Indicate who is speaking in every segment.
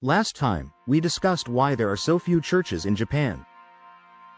Speaker 1: Last time, we discussed why there are so few churches in Japan.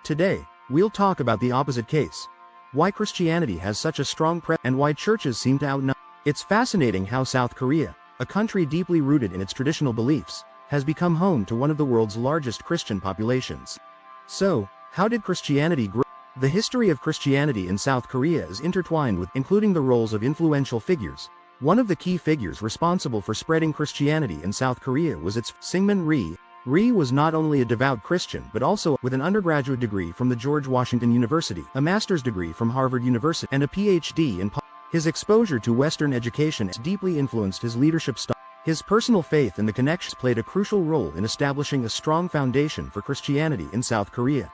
Speaker 1: Today, we'll talk about the opposite case. Why Christianity has such a strong presence and why churches seem to outnumber. It's fascinating how South Korea, a country deeply rooted in its traditional beliefs, has become home to one of the world's largest Christian populations. So, how did Christianity grow? The history of Christianity in South Korea is intertwined with, including the roles of influential figures. One of the key figures responsible for spreading Christianity in South Korea was its Syngman Rhee. Rhee was not only a devout Christian but also with an undergraduate degree from the George Washington University, a master's degree from Harvard University, and a PhD in politics. His exposure to Western education deeply influenced his leadership style. His personal faith and the connections played a crucial role in establishing a strong foundation for Christianity in South Korea.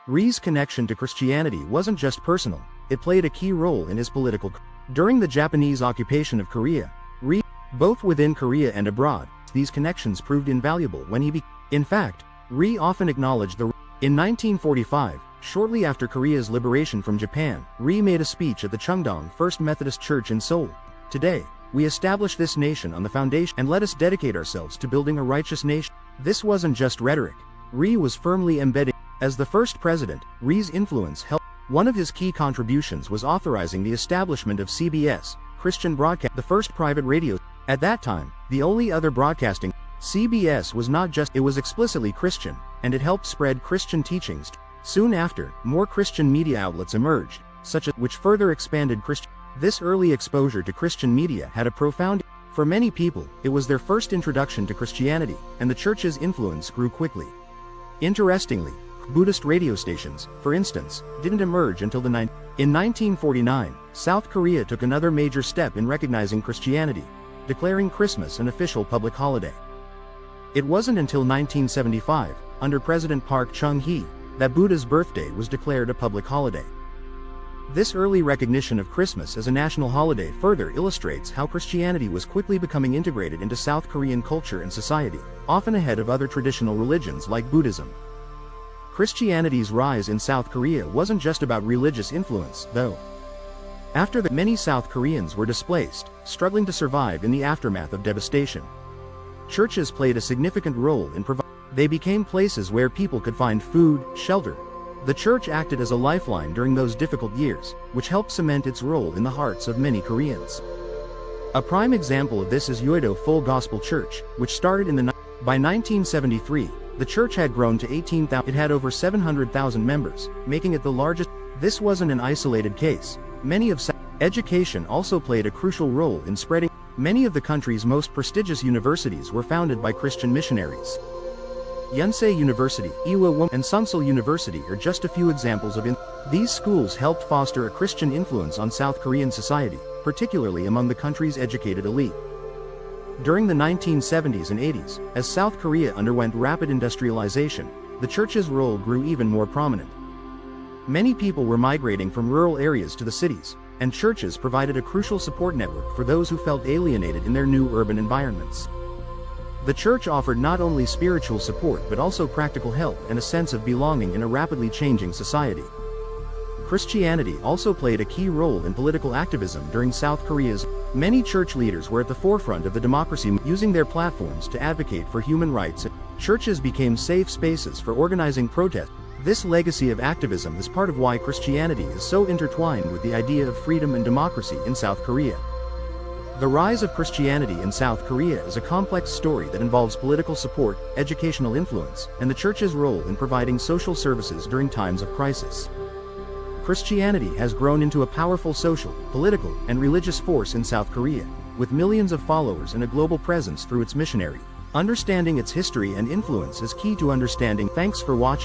Speaker 1: Rhee's connection to Christianity wasn't just personal, it played a key role in his political career. During the Japanese occupation of Korea, Rhee, both within Korea and abroad, these connections proved invaluable when he In fact, Rhee often acknowledged In 1945, shortly after Korea's liberation from Japan, Rhee made a speech at the Cheongdong First Methodist Church in Seoul. Today, we establish this nation on the foundation and let us dedicate ourselves to building a righteous nation. This wasn't just rhetoric. Rhee was firmly embedded. As the first president, Rhee's influence helped. One of his key contributions was authorizing the establishment of CBS, Christian Broadcast, the first private radio. At that time, the only other broadcasting. CBS was not just, it was explicitly Christian, and it helped spread Christian teachings. Soon after, more Christian media outlets emerged, such as which further expanded Christian. This early exposure to Christian media had a profound. For many people, it was their first introduction to Christianity, and the church's influence grew quickly. Interestingly, Buddhist radio stations, for instance, didn't emerge until In 1949, South Korea took another major step in recognizing Christianity, declaring Christmas an official public holiday. It wasn't until 1975, under President Park Chung-hee, that Buddha's birthday was declared a public holiday. This early recognition of Christmas as a national holiday further illustrates how Christianity was quickly becoming integrated into South Korean culture and society, often ahead of other traditional religions like Buddhism. Christianity's rise in South Korea wasn't just about religious influence, though. After that, many South Koreans were displaced, struggling to survive in the aftermath of devastation. Churches played a significant role in providing. They became places where people could find food, shelter. The church acted as a lifeline during those difficult years, which helped cement its role in the hearts of many Koreans. A prime example of this is Yeouido Full Gospel Church, which started by 1973. The church had grown to 18,000. It had over 700,000 members, making it the largest. This wasn't an isolated case. Education also played a crucial role in spreading. Many of the country's most prestigious universities were founded by Christian missionaries. Yonsei University, Iwa and Sunsol University are just a few examples of these schools helped foster a Christian influence on South Korean society, particularly among the country's educated elite. During the 1970s and 80s, as South Korea underwent rapid industrialization, the church's role grew even more prominent. Many people were migrating from rural areas to the cities, and churches provided a crucial support network for those who felt alienated in their new urban environments. The church offered not only spiritual support but also practical help and a sense of belonging in a rapidly changing society. Christianity also played a key role in political activism during South Korea's. Many church leaders were at the forefront of the democracy, using their platforms to advocate for human rights. Churches became safe spaces for organizing protests. This legacy of activism is part of why Christianity is so intertwined with the idea of freedom and democracy in South Korea. The rise of Christianity in South Korea is a complex story that involves political support, educational influence, and the church's role in providing social services during times of crisis. Christianity has grown into a powerful social, political, and religious force in South Korea, with millions of followers and a global presence through its missionary. Understanding its history and influence is key to understanding. Thanks for watching.